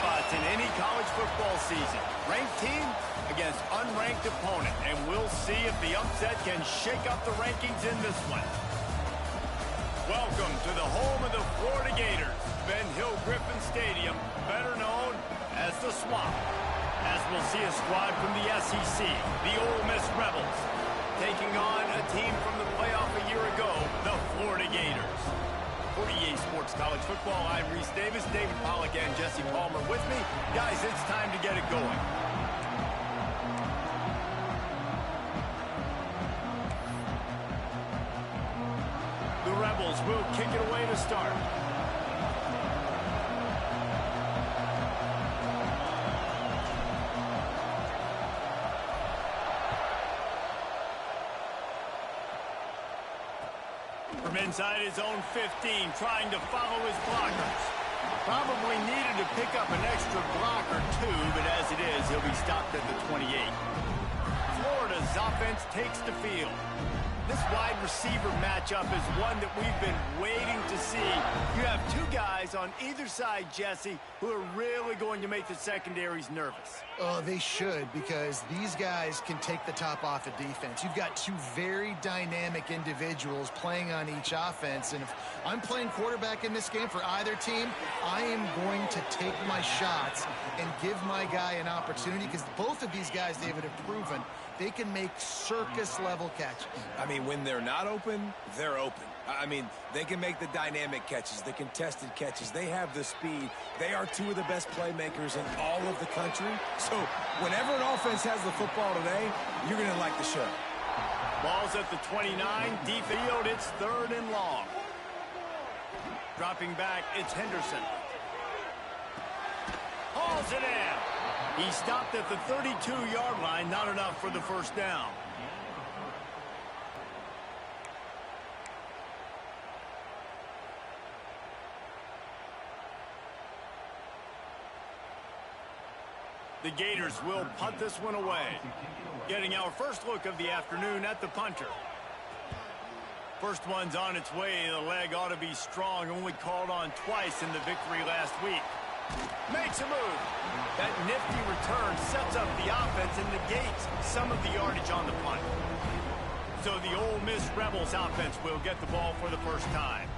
spots in any college football season. Ranked team against unranked opponent, and we'll see if the upset can shake up the rankings in this one. Welcome to the home of the Florida Gators, Ben Hill Griffin Stadium, better known as the Swamp. As we'll see a squad from the SEC, the Ole Miss Rebels, taking on a team from the playoff a year ago, the Florida Gators. For EA Sports College Football, I'm Reese Davis, David Pollack, and Jesse Palmer with me. Guys, it's time to get it going. The Rebels will kick it away to start. From inside his own 15, trying to follow his blockers. Probably needed to pick up an extra block or two, but as it is, he'll be stopped at the 28. Florida's offense takes the field. This wide receiver matchup is one that we've been waiting to see. You have two guys on either side, Jesse, who are really going to make the secondaries nervous. Oh, they should, because these guys can take the top off of defense. You've got two very dynamic individuals playing on each offense, and if I'm playing quarterback in this game for either team, I am going to take my shots and give my guy an opportunity, because both of these guys, David, have proven they can make circus-level catches. I mean, when they're not open, they're open. I mean, they can make the dynamic catches, the contested catches. They have the speed. They are two of the best playmakers in all of the country. So whenever an offense has the football today, you're going to like the show. Ball's at the 29. Deep field, it's third and long. Dropping back, it's Henderson. Hauls it in. He stopped at the 32-yard line, not enough for the first down. The Gators will punt this one away. Getting our first look of the afternoon at the punter. First one's on its way. The leg ought to be strong. Only called on twice in the victory last week. Makes a move. That nifty return sets up the offense and negates some of the yardage on the punt. So the Ole Miss Rebels offense will get the ball for the first time.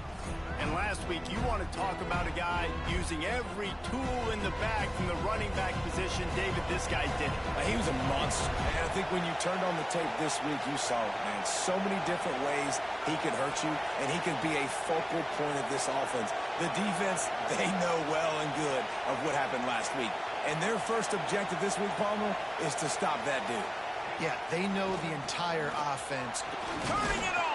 And last week, you want to talk about a guy using every tool in the bag from the running back position. David, this guy did it. He was a monster. And I think when you turned on the tape this week, you saw it, man. So many different ways he could hurt you, and he could be a focal point of this offense. The defense, they know well and good of what happened last week. And their first objective this week, Palmer, is to stop that dude. Yeah, they know the entire offense. Turning it on!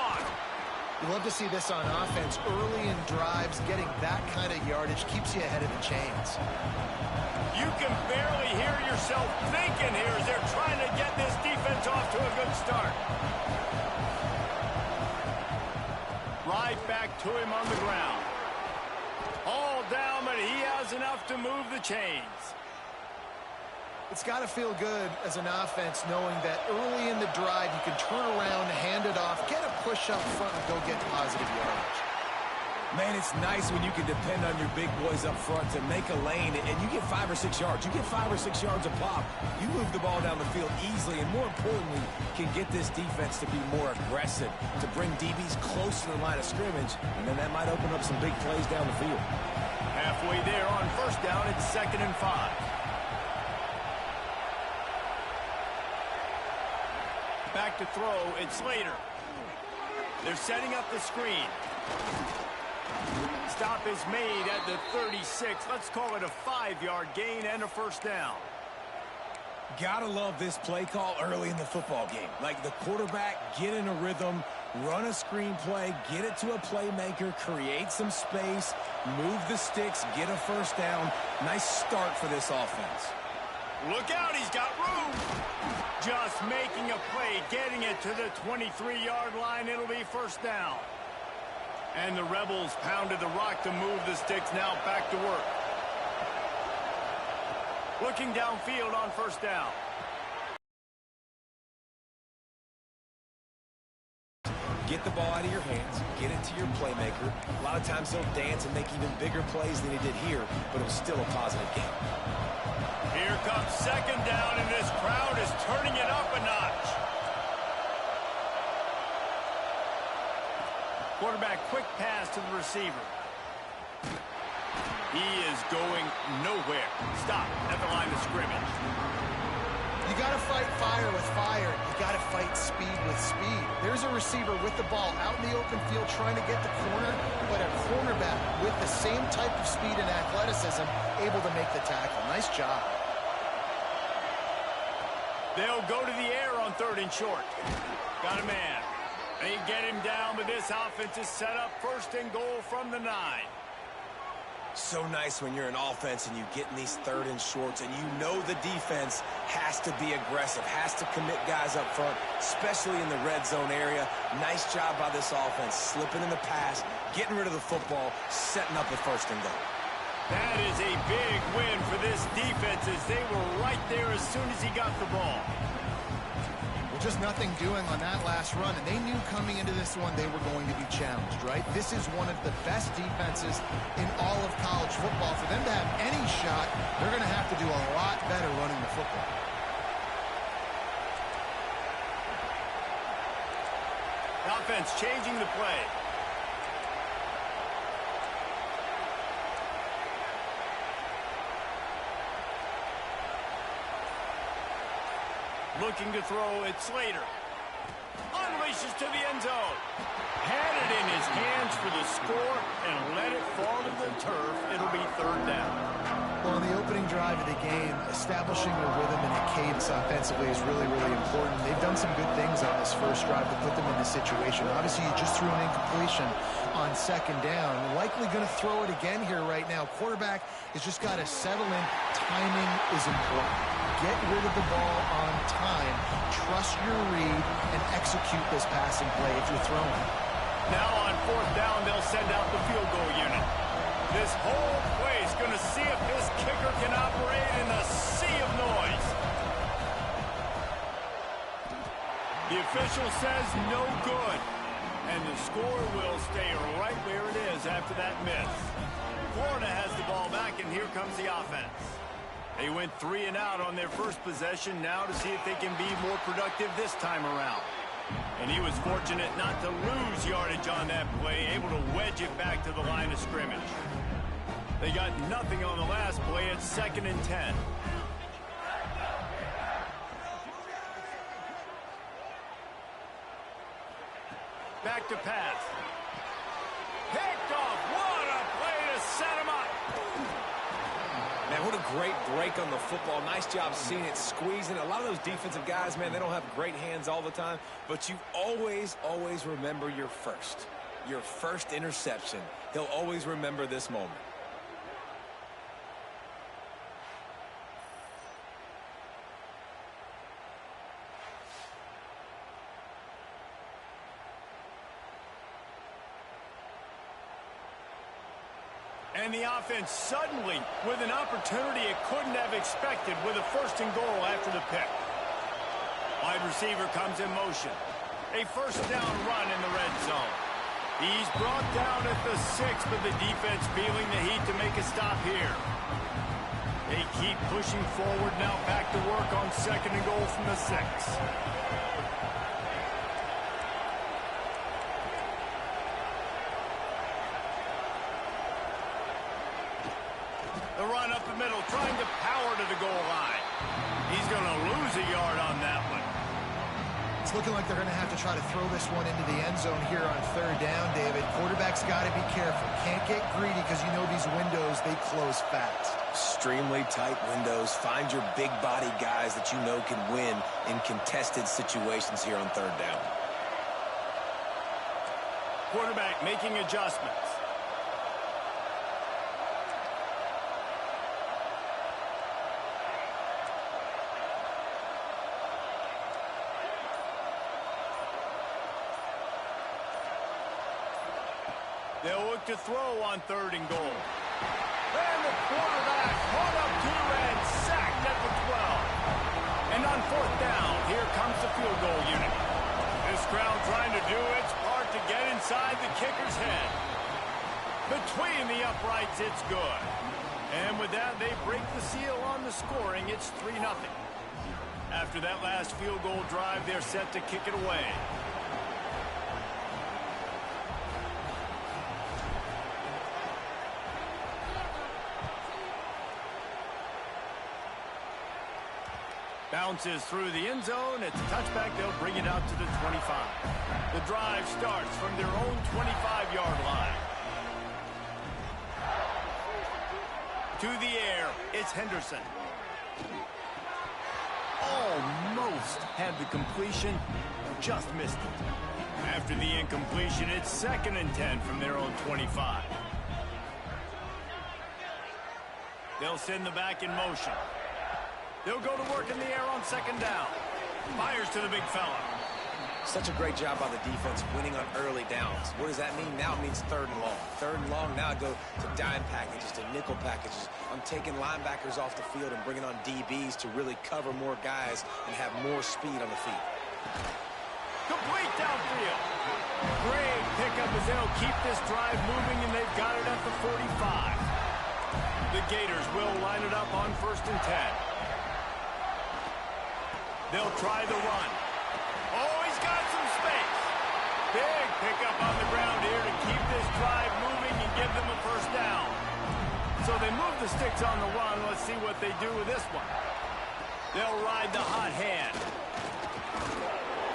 You love to see this on offense. Early in drives, getting that kind of yardage keeps you ahead of the chains. You can barely hear yourself thinking here as they're trying to get this defense off to a good start. Right back to him on the ground. All down, but he has enough to move the chains. It's got to feel good as an offense knowing that early in the drive you can turn around, hand it off, get a push up front, and go get positive yardage. Man, it's nice when you can depend on your big boys up front to make a lane, and you get 5 or 6 yards. You get 5 or 6 yards a pop. You move the ball down the field easily, and more importantly, can get this defense to be more aggressive, to bring DBs close to the line of scrimmage, and then that might open up some big plays down the field. Halfway there on first down, it's 2nd and 5. Back to throw, it's Slater. They're setting up the screen. Stop is made at the 36. Let's call it a 5-yard gain and a first down. Gotta love this play call early in the football game. Like the quarterback, get in a rhythm, run a screen play, get it to a playmaker, create some space, move the sticks, get a first down. Nice start for this offense. Look out, he's got room. Just making a play, getting it to the 23-yard line. It'll be first down. And the Rebels pounded the rock to move the sticks. Now back to work. Looking downfield on first down. get the ball out of your hands, get it to your playmaker. A lot of times he'll dance and make even bigger plays than he did here, but it was still a positive game. Here comes second down, and this crowd is turning it up a notch. Quarterback, quick pass to the receiver. He is going nowhere. Stop at the line of scrimmage. You got to fight fire with fire. You got to fight speed with speed. There's a receiver with the ball out in the open field trying to get the corner, but a cornerback with the same type of speed and athleticism able to make the tackle. Nice job. They'll go to the air on 3rd and short. Got a man. They get him down, but this offense is set up 1st and goal from the 9. So nice when you're an offense and you get in these 3rd and shorts and you know the defense has to be aggressive, has to commit guys up front, especially in the red zone area. Nice job by this offense, slipping in the pass, getting rid of the football, setting up the 1st and goal. That is a big win for this defense as they were right there as soon as he got the ball. Just nothing doing on that last run, and they knew coming into this one they were going to be challenged, right? This is one of the best defenses in all of college football. For them to have any shot, they're going to have to do a lot better running the football. Offense changing the play. Looking to throw, it's Slater. Unleashes to the end zone. Had it in his hands for the score and let it fall to the turf. It'll be 3rd down. Well, on the opening drive of the game, establishing a rhythm and a cadence offensively is really, really important. They've done some good things on this first drive to put them in this situation. Obviously, you just threw an incompletion on 2nd down. Likely going to throw it again here right now. Quarterback has just got to settle in. Timing is important. Get rid of the ball on time. Trust your read and execute this passing play if you're throwing. Now on 4th down, they'll send out the field goal unit. This whole play is going to see if this kicker can operate in a sea of noise. The official says no good. And the score will stay right where it is after that miss. Florida has the ball back, and here comes the offense. They went 3 and out on their first possession, now to see if they can be more productive this time around. And he was fortunate not to lose yardage on that play, able to wedge it back to the line of scrimmage. They got nothing on the last play. It's 2nd and 10. Back to pass. Picked off. What a play to set him up. Man, what a great break on the football. Nice job seeing it, squeezing. A lot of those defensive guys, man, they don't have great hands all the time, but you always, always remember your first interception. He'll always remember this moment. And the offense suddenly with an opportunity it couldn't have expected with a 1st and goal after the pick. Wide receiver comes in motion. A 1st down run in the red zone. He's brought down at the 6, but the defense feeling the heat to make a stop here. They keep pushing forward, now back to work on 2nd and goal from the 6. The run up the middle, trying to power to the goal line. He's going to lose a yard on that one. It's looking like they're going to have to try to throw this one into the end zone here on 3rd down, David. Quarterback's got to be careful. Can't get greedy because you know these windows, they close fast. Extremely tight windows. Find your big body guys that you know can win in contested situations here on 3rd down. Quarterback making adjustments. They'll look to throw on 3rd and goal. And the quarterback caught up to and sacked at the 12. And on 4th down, here comes the field goal unit. This crowd trying to do its part about to get inside the kicker's head. Between the uprights, it's good. And with that, they break the seal on the scoring. It's 3-0. After that last field goal drive, they're set to kick it away. Bounces through the end zone. It's a touchback. They'll bring it out to the 25. The drive starts from their own 25-yard line. To the air, it's Henderson. Almost had the completion, just missed it. After the incompletion, it's 2nd and 10 from their own 25. They'll send the back in motion. They'll go to work in the air on 2nd down. Fires to the big fella. Such a great job by the defense winning on early downs. What does that mean? Now it means 3rd and long. 3rd and long, now I go to dime packages, to nickel packages. I'm taking linebackers off the field and bringing on DBs to really cover more guys and have more speed on the field. Complete downfield. Great pickup as they'll keep this drive moving, and they've got it at the 45. The Gators will line it up on 1st and 10. They'll try the run. Oh, he's got some space. Big pickup on the ground here to keep this drive moving and give them a 1st down. So they move the sticks on the run. Let's see what they do with this one. They'll ride the hot hand.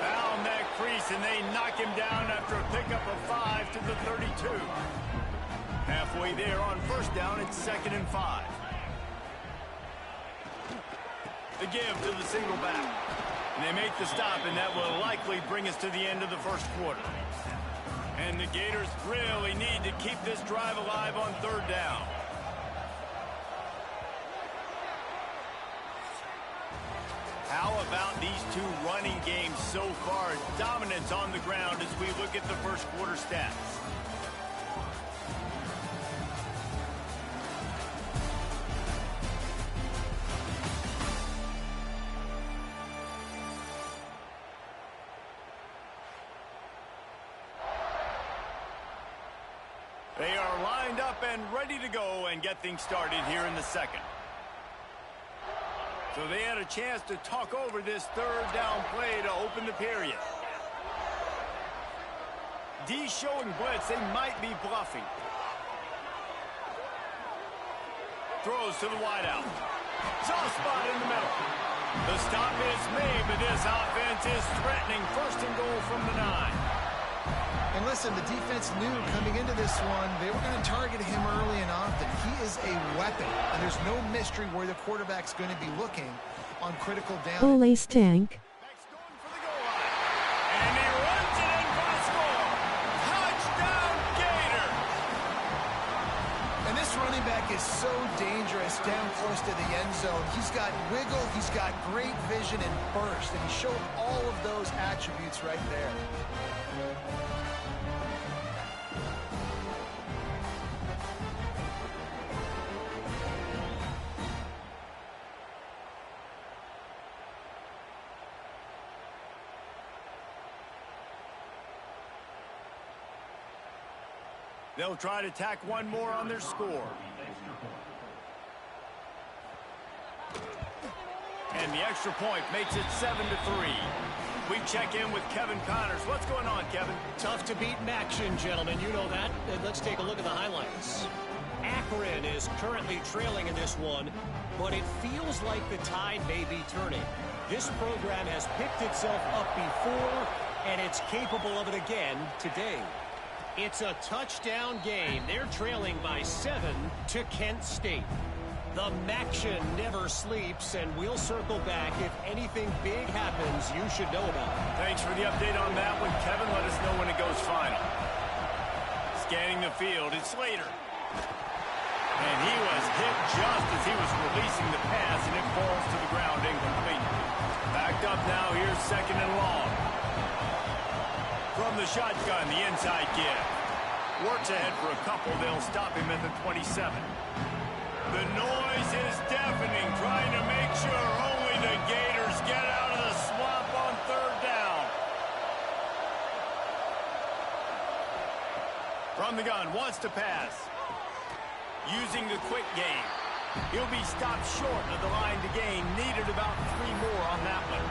Found that crease, and they knock him down after a pickup of 5 to the 32. Halfway there on 1st down, it's 2nd and 5. The give to the single back. And they make the stop, and that will likely bring us to the end of the 1st quarter. And the Gators really need to keep this drive alive on 3rd down. How about these two running games so far? Dominance on the ground as we look at the 1st quarter stats. They are lined up and ready to go and get things started here in the 2nd. So they had a chance to talk over this 3rd down play to open the period. D showing blitz. They might be bluffing. Throws to the wideout. Soft spot in the middle. The stop is made, but this offense is threatening. 1st and goal from the 9. And listen, the defense knew coming into this one, they were going to target him early and often. He is a weapon, and there's no mystery where the quarterback's going to be looking on critical down. Ole Stank. And he runs it in for the score. Touchdown, Gators! And this running back is so dangerous down close to the end zone. He's got wiggle, he's got great vision and burst, and he showed all of those attributes right there. They'll try to tack one more on their score. And the extra point makes it 7-3. We check in with Kevin Connors. What's going on, Kevin? Tough to beat in action, gentlemen. You know that. And let's take a look at the highlights. Akron is currently trailing in this one, but it feels like the tide may be turning. This program has picked itself up before, and it's capable of it again today. It's a touchdown game. They're trailing by 7 to Kent State. The Maction never sleeps, and we'll circle back. If anything big happens, you should know about it. Thanks for the update on that one, Kevin. Let us know when it goes final. Scanning the field, it's Slater. And he was hit just as he was releasing the pass, and it falls to the ground incomplete. Backed up now, here's 2nd and long. From the shotgun, the inside give. Works ahead for a couple. They'll stop him at the 27. The noise is deafening, trying to make sure only the Gators get out of the swamp on 3rd down. From the gun, wants to pass. Using the quick game. He'll be stopped short of the line to gain. Needed about 3 more on that one.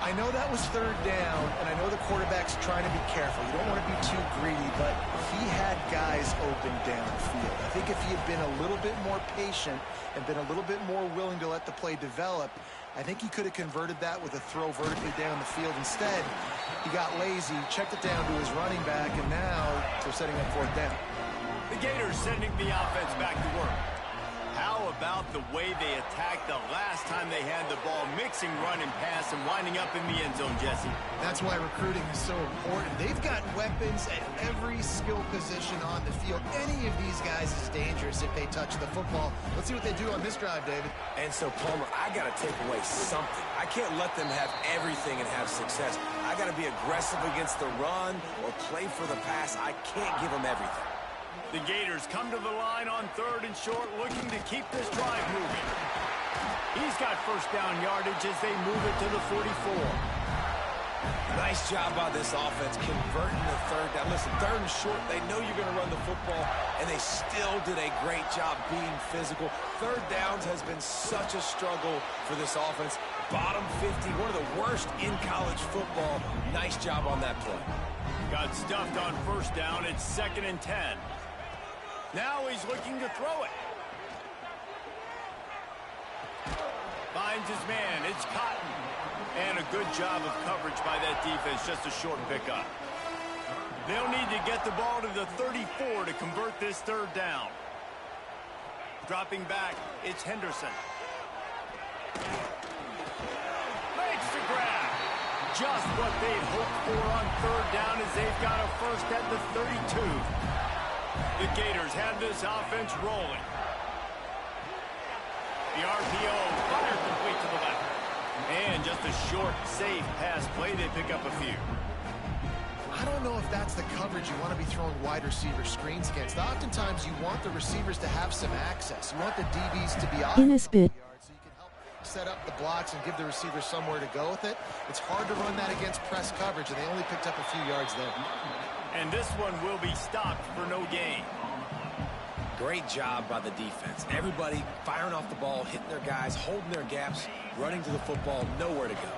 I know that was third down, and I know the quarterback's trying to be careful. You don't want to be too greedy, but he had guys open downfield. I think if he had been a little bit more patient and been a little bit more willing to let the play develop, I think he could have converted that with a throw vertically down the field. Instead, he got lazy, checked it down to his running back, and now they're setting up fourth down. The Gators sending the offense back to work. How about the way they attacked the last time they had the ball, mixing run and pass and winding up in the end zone, Jesse? That's why recruiting is so important. They've got weapons at every skill position on the field. Any of these guys is dangerous if they touch the football. Let's see what they do on this drive, David. And so, Palmer, I got to take away something. I can't let them have everything and have success. I got to be aggressive against the run or play for the pass. I can't give them everything. The Gators come to the line on 3rd and short, looking to keep this drive moving. He's got first down yardage as they move it to the 44. Nice job by this offense converting the 3rd down. Listen, 3rd and short, they know you're going to run the football, and they still did a great job being physical. 3rd downs has been such a struggle for this offense. Bottom 50, one of the worst in college football. Nice job on that play. Got stuffed on first down. It's 2nd and 10. Now he's looking to throw it. Finds his man. It's Cotton. And a good job of coverage by that defense. Just a short pickup. They'll need to get the ball to the 34 to convert this 3rd down. Dropping back, it's Henderson. Makes the grab. Just what they'd hoped for on 3rd down as they've got a first at the 32. The Gators have this offense rolling. The RPO fired complete to the left. And just a short, safe pass play. They pick up a few. I don't know if that's the coverage you want to be throwing wide receiver screens against. Oftentimes, you want the receivers to have some access. You want the DBs to be off in this bit. So you can help set up the blocks and give the receiver somewhere to go with it. It's hard to run that against press coverage, and they only picked up a few yards there. And this one will be stopped for no gain. Great job by the defense. Everybody firing off the ball, hitting their guys, holding their gaps, running to the football, nowhere to go.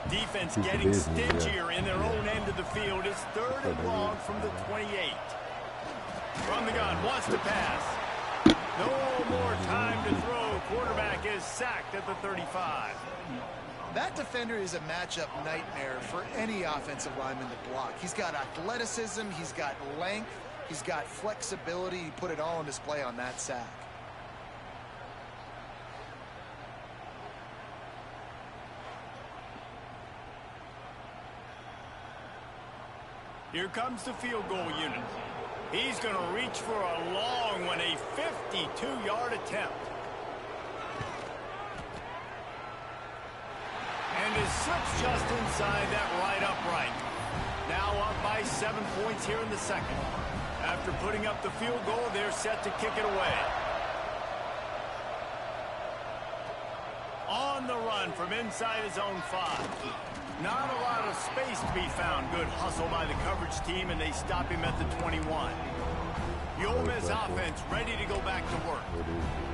Defense getting stingier in their own end of the field. It's 3rd and long from the 28. From the gun, wants to pass. No more time to throw. Quarterback is sacked at the 35. That defender is a matchup nightmare for any offensive lineman to block. He's got athleticism, he's got length, he's got flexibility. He put it all on display on that sack. Here comes the field goal unit. He's going to reach for a long one, a 52-yard attempt. And it slips just inside that right upright. Now up by 7 points here in the 2nd. After putting up the field goal, they're set to kick it away. On the run from inside his own 5. Not a lot of space to be found. Good hustle by the coverage team, and they stop him at the 21. The Ole Miss offense ready to go back to work.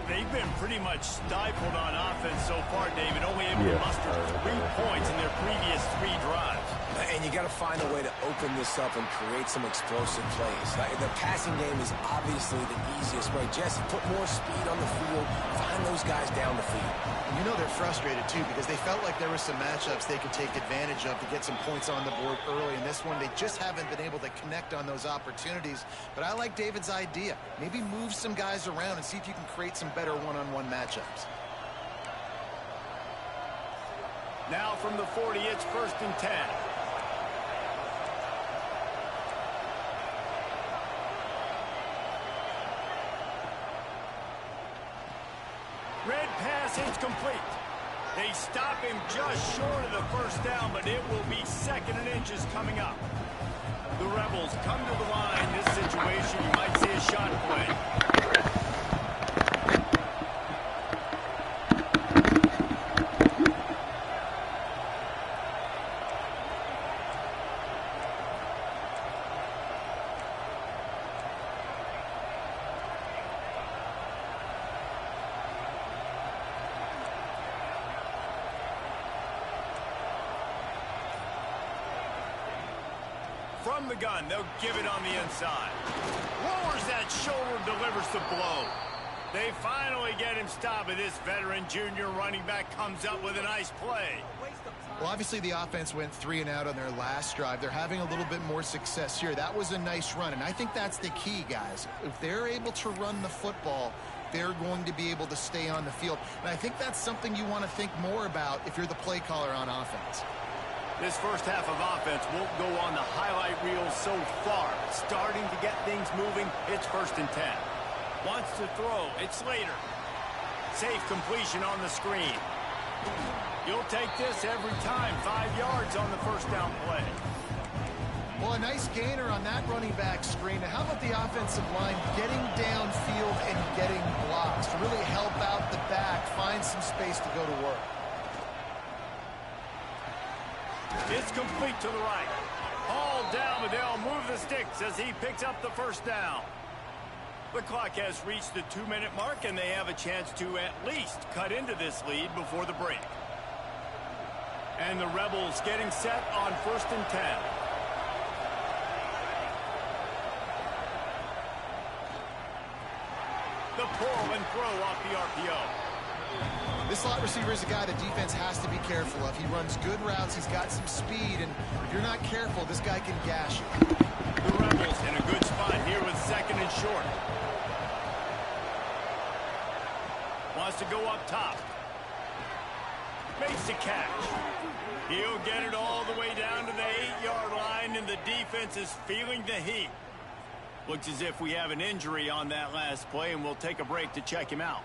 They've been pretty much stifled on offense so far, David, only able to muster 3 points in their previous 3 drives. And you got to find a way to open this up and create some explosive plays. The passing game is obviously the easiest way. Jesse, put more speed on the field, find those guys down the field. You know they're frustrated, too, because they felt like there were some matchups they could take advantage of to get some points on the board early. In this one, they just haven't been able to connect on those opportunities. But I like David's idea. Maybe move some guys around and see if you can create some better one-on-one matchups. Now from the 40, it's 1st and 10. Red pass incomplete. They stop him just short of the first down, but it will be 2nd and inches coming up. The Rebels come to the line. This situation, you might see a shot play. From the gun, they'll give it on the inside. Lowers that shoulder, delivers the blow. They finally get him stopped, and this veteran junior running back comes up with a nice play. Well, obviously the offense went 3 and out on their last drive. They're having a little bit more success here. That was a nice run, and I think that's the key, guys. If they're able to run the football, they're going to be able to stay on the field. And I think that's something you want to think more about if you're the play caller on offense. This first half of offense won't go on the highlight reel so far. Starting to get things moving, it's 1st and 10. Wants to throw, it's Slater. Safe completion on the screen. You'll take this every time. 5 yards on the first down play. Well, a nice gainer on that running back screen. Now, how about the offensive line getting downfield and getting blocks to really help out the back, find some space to go to work? It's complete to the right. Hauled down, but they'll move the sticks as he picks up the first down. The clock has reached the 2-minute mark, and they have a chance to at least cut into this lead before the break. And the Rebels getting set on 1st and 10. The pull and throw off the RPO. This slot receiver is a guy the defense has to be careful of. He runs good routes. He's got some speed, and if you're not careful, this guy can gash you. The Rebels in a good spot here with 2nd and short. Wants to go up top. Makes the catch. He'll get it all the way down to the 8-yard line, and the defense is feeling the heat. Looks as if we have an injury on that last play, and we'll take a break to check him out.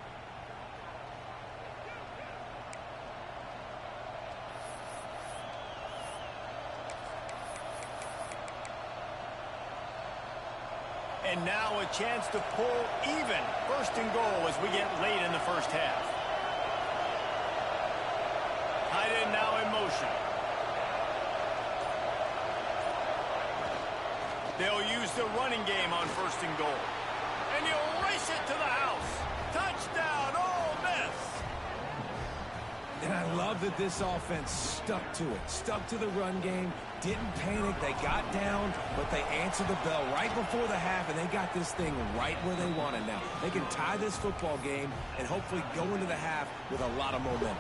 And now a chance to pull even. 1st and goal as we get late in the first half. Tight end now in motion. They'll use the running game on 1st and goal. And he'll race it to the house. Touchdown, Ole Miss. And I love that this offense stuck to it. Stuck to the run game. Didn't panic. They got down, but they answered the bell right before the half, and they got this thing right where they want it now. They can tie this football game and hopefully go into the half with a lot of momentum.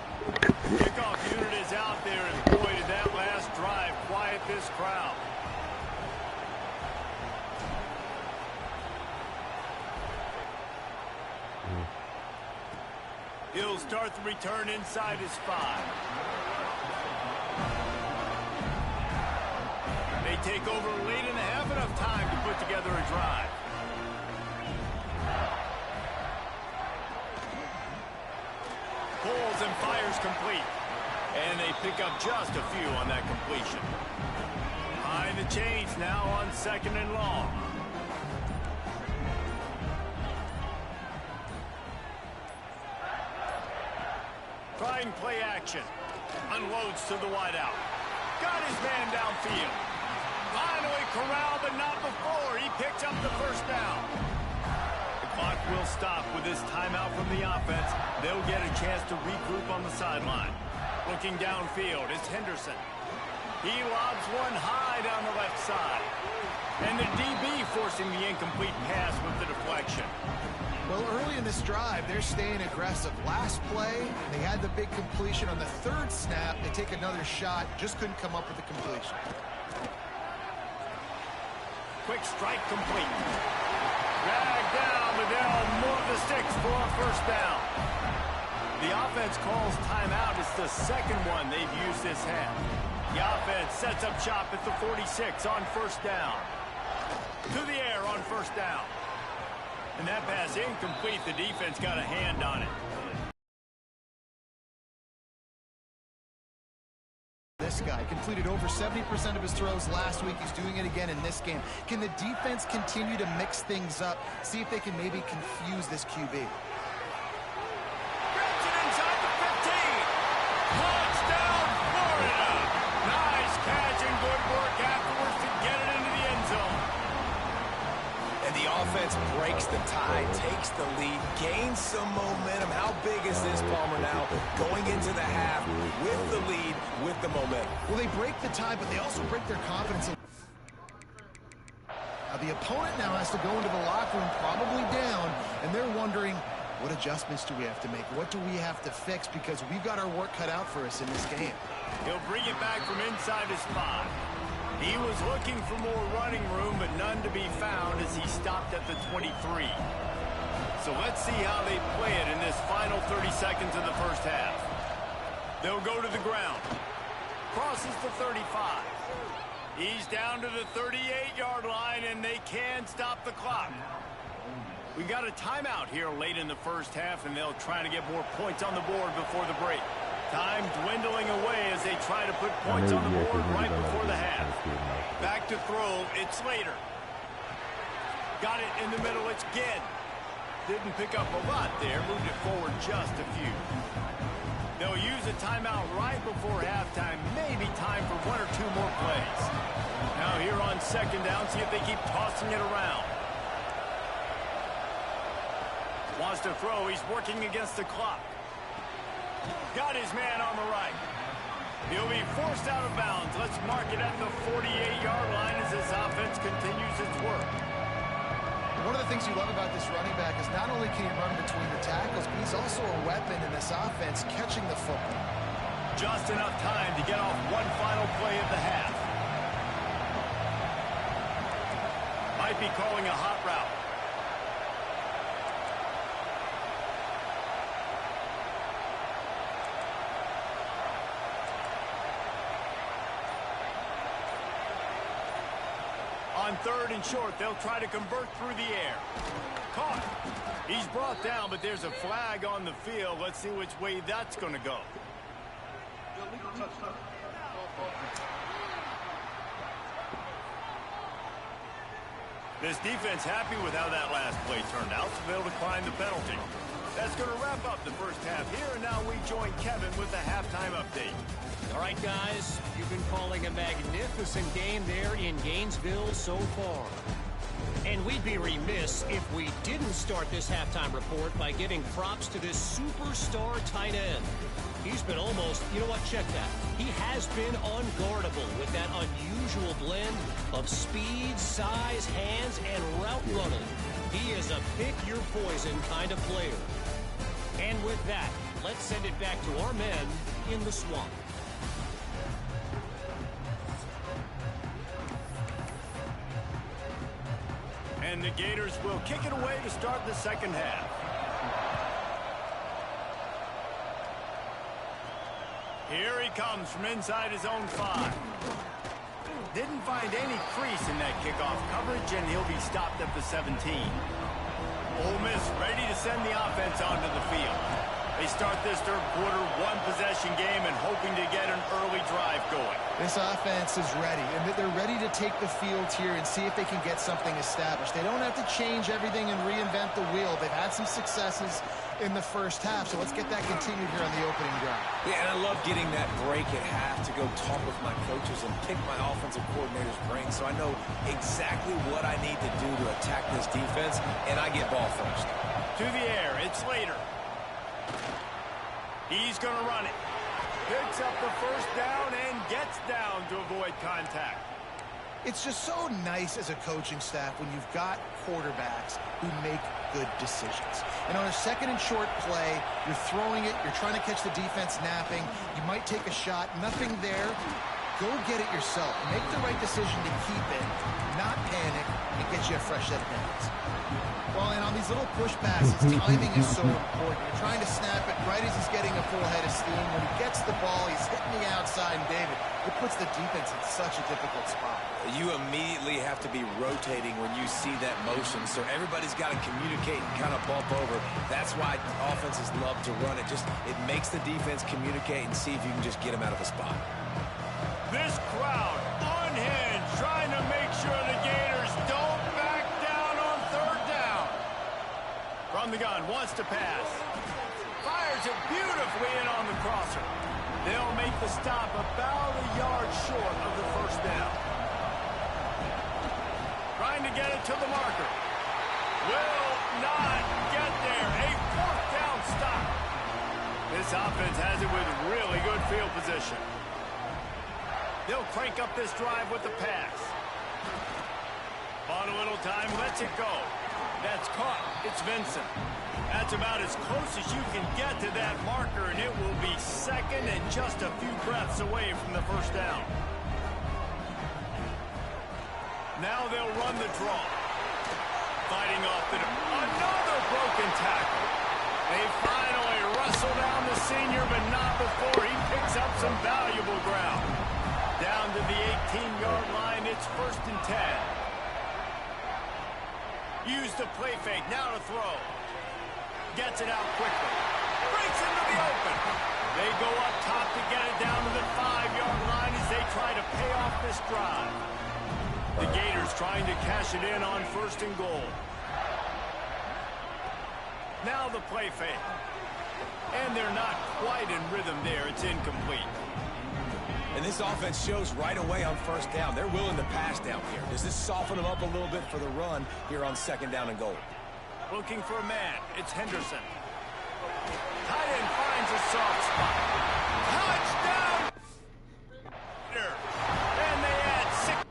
Kickoff unit is out there, and boy, did that last drive quiet this crowd. He'll start the return inside his 5. They take over late in the half, enough time to put together a drive. Pulls and fires complete. And they pick up just a few on that completion. Behind the chains now on 2nd and long. Trying play action. Unloads to the wideout. Got his man downfield. Finally corralled, but not before. He picks up the first down. The clock will stop with this timeout from the offense. They'll get a chance to regroup on the sideline. Looking downfield is Henderson. He lobs one high down the left side. And the DB forcing the incomplete pass with the deflection. Well, early in this drive, they're staying aggressive. Last play, they had the big completion. On the 3rd snap, they take another shot. Just couldn't come up with the completion. Quick strike complete. Dragged down, but they'll move the sticks for a first down. The offense calls timeout. It's the 2nd one they've used this half. The offense sets up shop at the 46 on 1st down. To the air on 1st down. And that pass incomplete. The defense got a hand on it. This guy completed over 70% of his throws last week. He's doing it again in this game. Can the defense continue to mix things up? See if they can maybe confuse this QB. Grabs it inside the 15. Touchdown, Florida. Nice catch and good work afterwards to get it into the end zone. And the offense breaks the tie, takes the lead, gains some momentum. How big is this, Palmer, now? Going into the half with the lead, with the momentum. Well, they break the tie, but they also break their confidence. Now, the opponent now has to go into the locker room probably down, and they're wondering, what adjustments do we have to make? What do we have to fix? Because we've got our work cut out for us in this game. He'll bring it back from inside his 5. He was looking for more running room, but none to be found as he stopped at the 23. So let's see how they play it in this final 30 seconds of the first half. They'll go to the ground. Crosses the 35. He's down to the 38-yard line, and they can stop the clock. We got a timeout here late in the first half, and they'll try to get more points on the board before the break. Time dwindling away as they try to put points on the board right before the half. Back to throw, it's Slater. Got it in the middle, it's Ginn. Didn't pick up a lot there, moved it forward just a few. They'll use a timeout right before halftime, maybe time for 1 or 2 more plays. Now here on second down, see if they keep tossing it around. Wants to throw, he's working against the clock. Got his man on the right. He'll be forced out of bounds. Let's mark it at the 48-yard line as this offense continues its work. One of the things you love about this running back is not only can he run between the tackles, but he's also a weapon in this offense catching the football. Just enough time to get off one final play of the half. Might be calling a hot route. On 3rd and short, they'll try to convert through the air. Caught. He's brought down, but there's a flag on the field. Let's see which way that's going to go. This defense happy with how that last play turned out, so they'll decline the penalty. That's going to wrap up the first half here, and now we join Kevin with the halftime update. All right, guys, you've been calling a magnificent game there in Gainesville so far. And we'd be remiss if we didn't start this halftime report by giving props to this superstar tight end. He's been almost, you know what, check that. He has been unguardable with that unusual blend of speed, size, hands, and route running. He is a pick-your-poison kind of player. And with that, let's send it back to our men in the swamp. And the Gators will kick it away to start the second half. Here he comes from inside his own 5. Didn't find any crease in that kickoff coverage, and he'll be stopped at the 17. Ole Miss ready to send the offense onto the field. They start this third quarter one-possession game and hoping to get an early drive going. This offense is ready, and they're ready to take the field here and see if they can get something established. They don't have to change everything and reinvent the wheel. They've had some successes in the first half, so let's get that continued here on the opening drive. Yeah, and I love getting that break at half to go talk with my coaches and pick my offensive coordinator's brain so I know exactly what I need to do to attack this defense, and I get ball first. To the air, it's Slater. He's going to run it. Picks up the first down and gets down to avoid contact. It's just so nice as a coaching staff when you've got quarterbacks who make good decisions. And on a 2nd and short play, you're throwing it, you're trying to catch the defense napping, you might take a shot, nothing there. Go get it yourself. Make the right decision to keep it, not panic, and get you a fresh set of hands. Well, and on these little push passes, timing is so important. You're trying to snap it right as he's getting a full head of steam. When he gets the ball, he's hitting the outside, and David, it puts the defense in such a difficult spot. You immediately have to be rotating when you see that motion, so everybody's got to communicate and kind of bump over. That's why offenses love to run it. It makes the defense communicate and see if you can just get them out of a spot. This crowd unhinged, trying to make sure the Gators don't back down on 3rd down. From the gun, wants to pass. Fires it beautifully in on the crosser. They'll make the stop about a yard short of the first down. Trying to get it to the marker. Will not get there. A 4th down stop. This offense has it with really good field position. They'll crank up this drive with the pass. On a little time, lets it go. That's caught. It's Vincent. That's about as close as you can get to that marker, and it will be second and just a few breaths away from the first down. Now they'll run the draw. Fighting off another broken tackle. They finally wrestle down the senior, but not before he picks up some valuable ground. Down to the 18-yard line, it's 1st and 10. Use the play fake, now to throw. Gets it out quickly. Breaks into the open. They go up top to get it down to the 5-yard line as they try to pay off this drive. The Gators trying to cash it in on 1st and goal. Now the play fake. And they're not quite in rhythm there. It's incomplete. And this offense shows right away on 1st down. They're willing to pass down here. Does this soften them up a little bit for the run here on 2nd down and goal? Looking for a man. It's Henderson. Tight end finds a soft spot. Touchdown! And they add 6.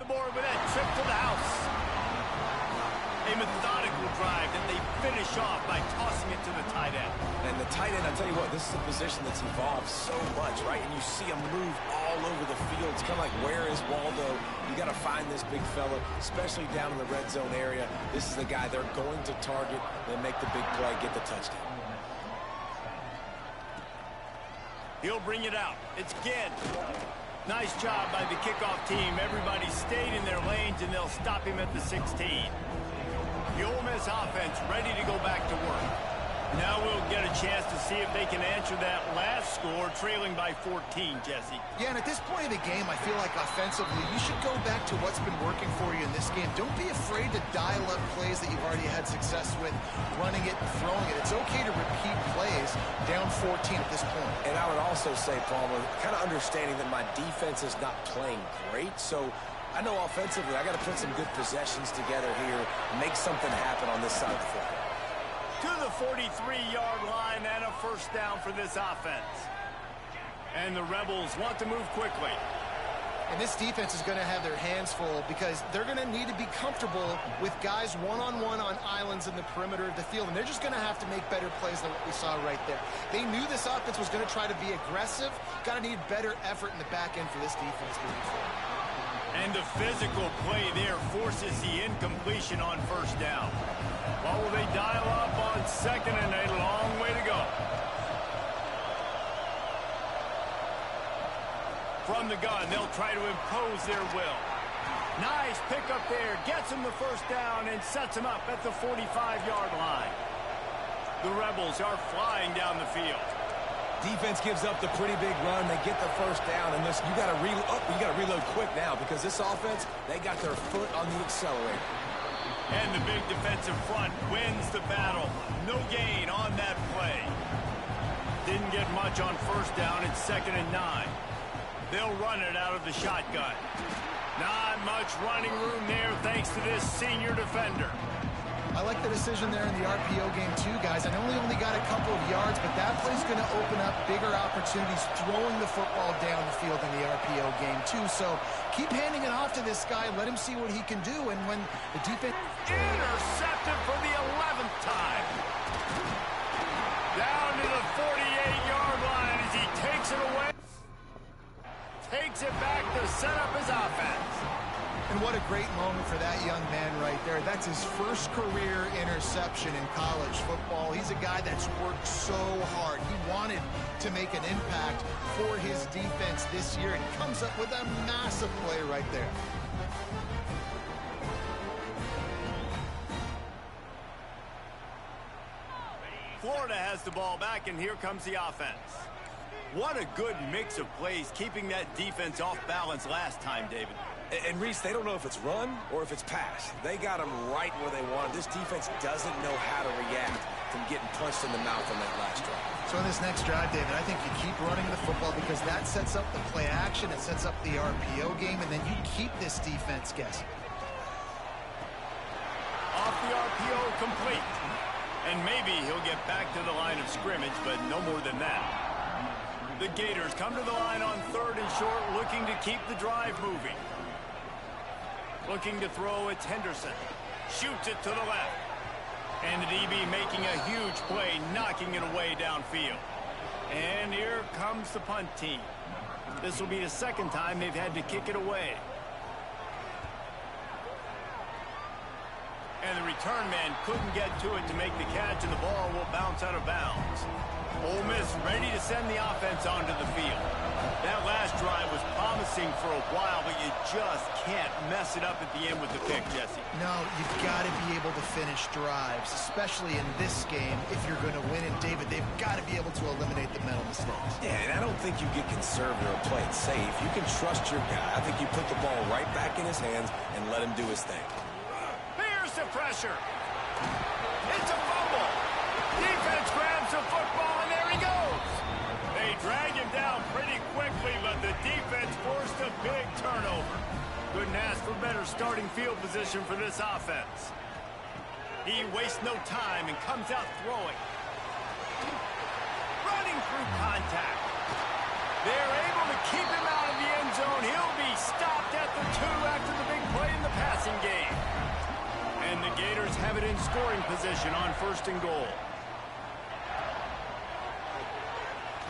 With that trip to the house. A methodical drive that they finish off by tossing it to the tight end. And the tight end, I'll tell you what, this is a position that's evolved so much, right? And you see him move all over the field. It's kind of like, where is Waldo? You got to find this big fella, especially down in the red zone area. This is the guy they're going to target. They make the big play, get the touchdown. He'll bring it out. It's Ginn. Nice job by the kickoff team. Everybody stayed in their lanes, and they'll stop him at the 16. The Ole Miss offense ready to go back to work. Now we'll get a chance to see if they can answer that last score, trailing by 14, Jesse. Yeah, and at this point of the game, I feel like offensively, you should go back to what's been working for you in this game. Don't be afraid to dial up plays that you've already had success with, running it and throwing it. It's okay to repeat plays down 14 at this point. And I would also say, Palmer, kind of understanding that my defense is not playing great, so I know offensively I got to put some good possessions together here, make something happen on this side of the football. To the 43-yard line and a 1st down for this offense. And the Rebels want to move quickly. And this defense is going to have their hands full because they're going to need to be comfortable with guys one-on-one on islands in the perimeter of the field. And they're just going to have to make better plays than what we saw right there. They knew this offense was going to try to be aggressive. Got to need better effort in the back end for this defense moving forward. And the physical play there forces the incompletion on 1st down. What will they dial up on 2nd and a long way to go? From the gun, they'll try to impose their will. Nice pickup there. Gets him the 1st down and sets him up at the 45-yard line. The Rebels are flying down the field. Defense gives up the pretty big run. They get the 1st down, and this you got to reload quick now because this offense, they got their foot on the accelerator. And the big defensive front wins the battle. No gain on that play. Didn't get much on 1st down. It's 2nd and 9. They'll run it out of the shotgun. Not much running room there thanks to this senior defender. I like the decision there in the RPO game too, guys. I know he only got a couple of yards, but that play's going to open up bigger opportunities throwing the football down the field in the RPO game too. So keep handing it off to this guy. Let him see what he can do. And when the defense... Intercepted for the 11th time. Down to the 48-yard line as he takes it away. takes it back to set up his offense. And what a great moment for that young man right there. That's his first career interception in college football. He's a guy that's worked so hard. He wanted to make an impact for his defense this year and comes up with a massive play right there. Florida has the ball back, and here comes the offense. What a good mix of plays, keeping that defense off balance last time, David. And Reese, they don't know if it's run or if it's pass. They got them right where they want. This defense doesn't know how to react from getting punched in the mouth on that last drive. So in this next drive, David, I think you keep running the football because that sets up the play action, it sets up the RPO game, and then you keep this defense guessing. Off the RPO, complete. And maybe he'll get back to the line of scrimmage, but no more than that. The Gators come to the line on 3rd and short, looking to keep the drive moving. Looking to throw, it's Henderson. Shoots it to the left. And the DB making a huge play, knocking it away downfield. And here comes the punt team. This will be the second time they've had to kick it away. And the return man couldn't get to it to make the catch, and the ball will bounce out of bounds. Ole Miss ready to send the offense onto the field. That last drive was promising for a while, but you just can't mess it up at the end with the pick, Jesse. No, you've got to be able to finish drives, especially in this game if you're going to win. And, David, they've got to be able to eliminate the mental mistakes. Yeah, and I don't think you get conservative or play it safe. You can trust your guy. I think you put the ball right back in his hands and let him do his thing. Here's the pressure. It's a fumble. Defense grabs the football, and there he goes. They drag him down pretty quickly, but the defense forced a big turnover. Couldn't ask for better starting field position for this offense. He wastes no time and comes out throwing. Running through contact. They're able to keep him out of the end zone. He'll be stopped at the 2 after the big play in the passing game. And the Gators have it in scoring position on 1st and goal.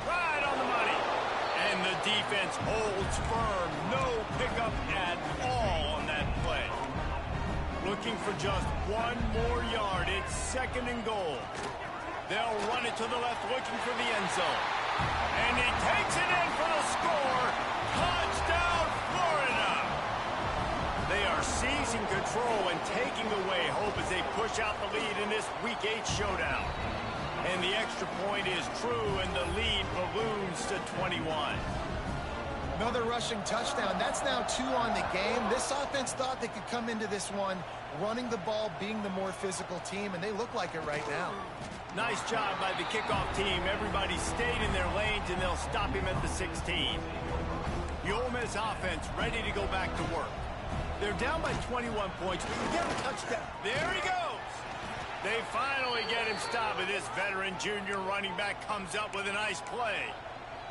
Right on the money. And the defense holds firm. No pickup at all on that play. Looking for just 1 more yard. It's 2nd and goal. They'll run it to the left, looking for the end zone. And he takes it in for the score. Touchdown, Florida! They are seizing control and taking away hope as they push out the lead in this Week 8 showdown. And the extra point is true, and the lead balloons to 21. Another rushing touchdown. That's now 2 on the game. This offense thought they could come into this one running the ball, being the more physical team, and they look like it right now. Nice job by the kickoff team. Everybody stayed in their lanes, and they'll stop him at the 16. The Ole Miss offense ready to go back to work. They're down by 21 points. We can get a touchdown. There he goes. They finally get him stopped, and this veteran junior running back comes up with a nice play.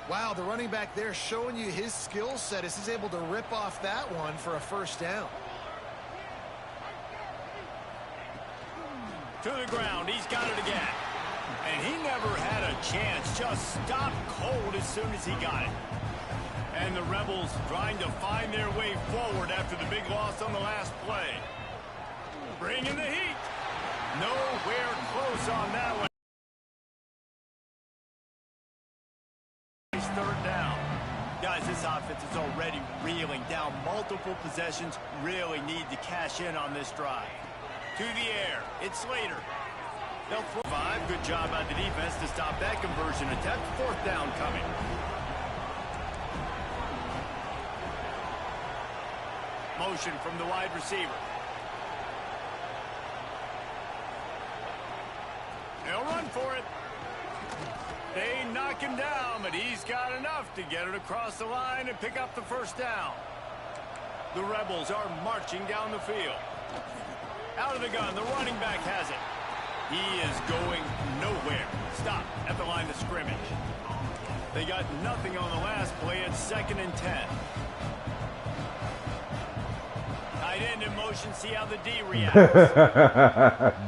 Wow, the running back there showing you his skill set as he's able to rip off that one for a 1st down. To the ground, he's got it again. And he never had a chance, just stopped cold as soon as he got it. And the Rebels trying to find their way forward after the big loss on the last play. Bringing the heat. Nowhere close on that one. 3rd down. Guys, this offense is already reeling down multiple possessions. Really need to cash in on this drive. To the air. It's Slater. They'll throw 5. Good job by the defense to stop that conversion attempt. 4th down coming. Motion from the wide receiver. They'll run for it. They knock him down, but he's got enough to get it across the line and pick up the 1st down. The Rebels are marching down the field. Out of the gun, the running back has it. He is going nowhere. Stop at the line of scrimmage. They got nothing on the last play. It's 2nd and 10. Tight end in motion. See how the D reacts.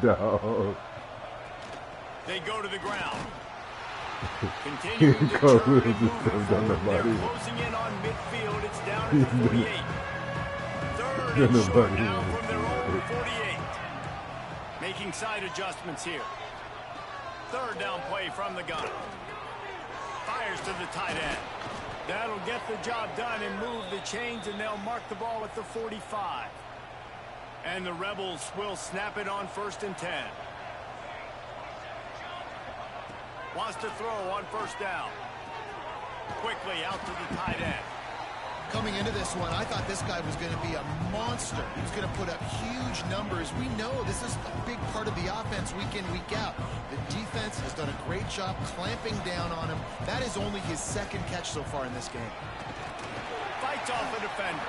No. They go to the ground. Continuing to turn and move it forward. They're closing in on midfield. It's down at the 48. Third and short now from their own 48. Making side adjustments here. Third down play from the gun. Fires to the tight end. That'll get the job done and move the chains, and they'll mark the ball at the 45. And the Rebels will snap it on 1st and 10. Wants to throw on 1st down. Quickly out to the tight end. Coming into this one, I thought this guy was going to be a monster. He was going to put up huge numbers. We know this is a big part of the offense week in, week out. The defense has done a great job clamping down on him. That is only his 2nd catch so far in this game. Fights off a defender.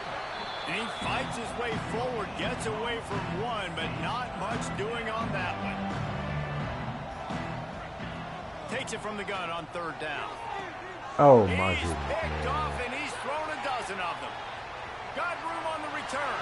And he fights his way forward, gets away from one, but not much doing on that one. Takes it from the gun on 3rd down. Oh my He's goodness, picked man. off, and he's thrown a dozen of them. Got room on the return.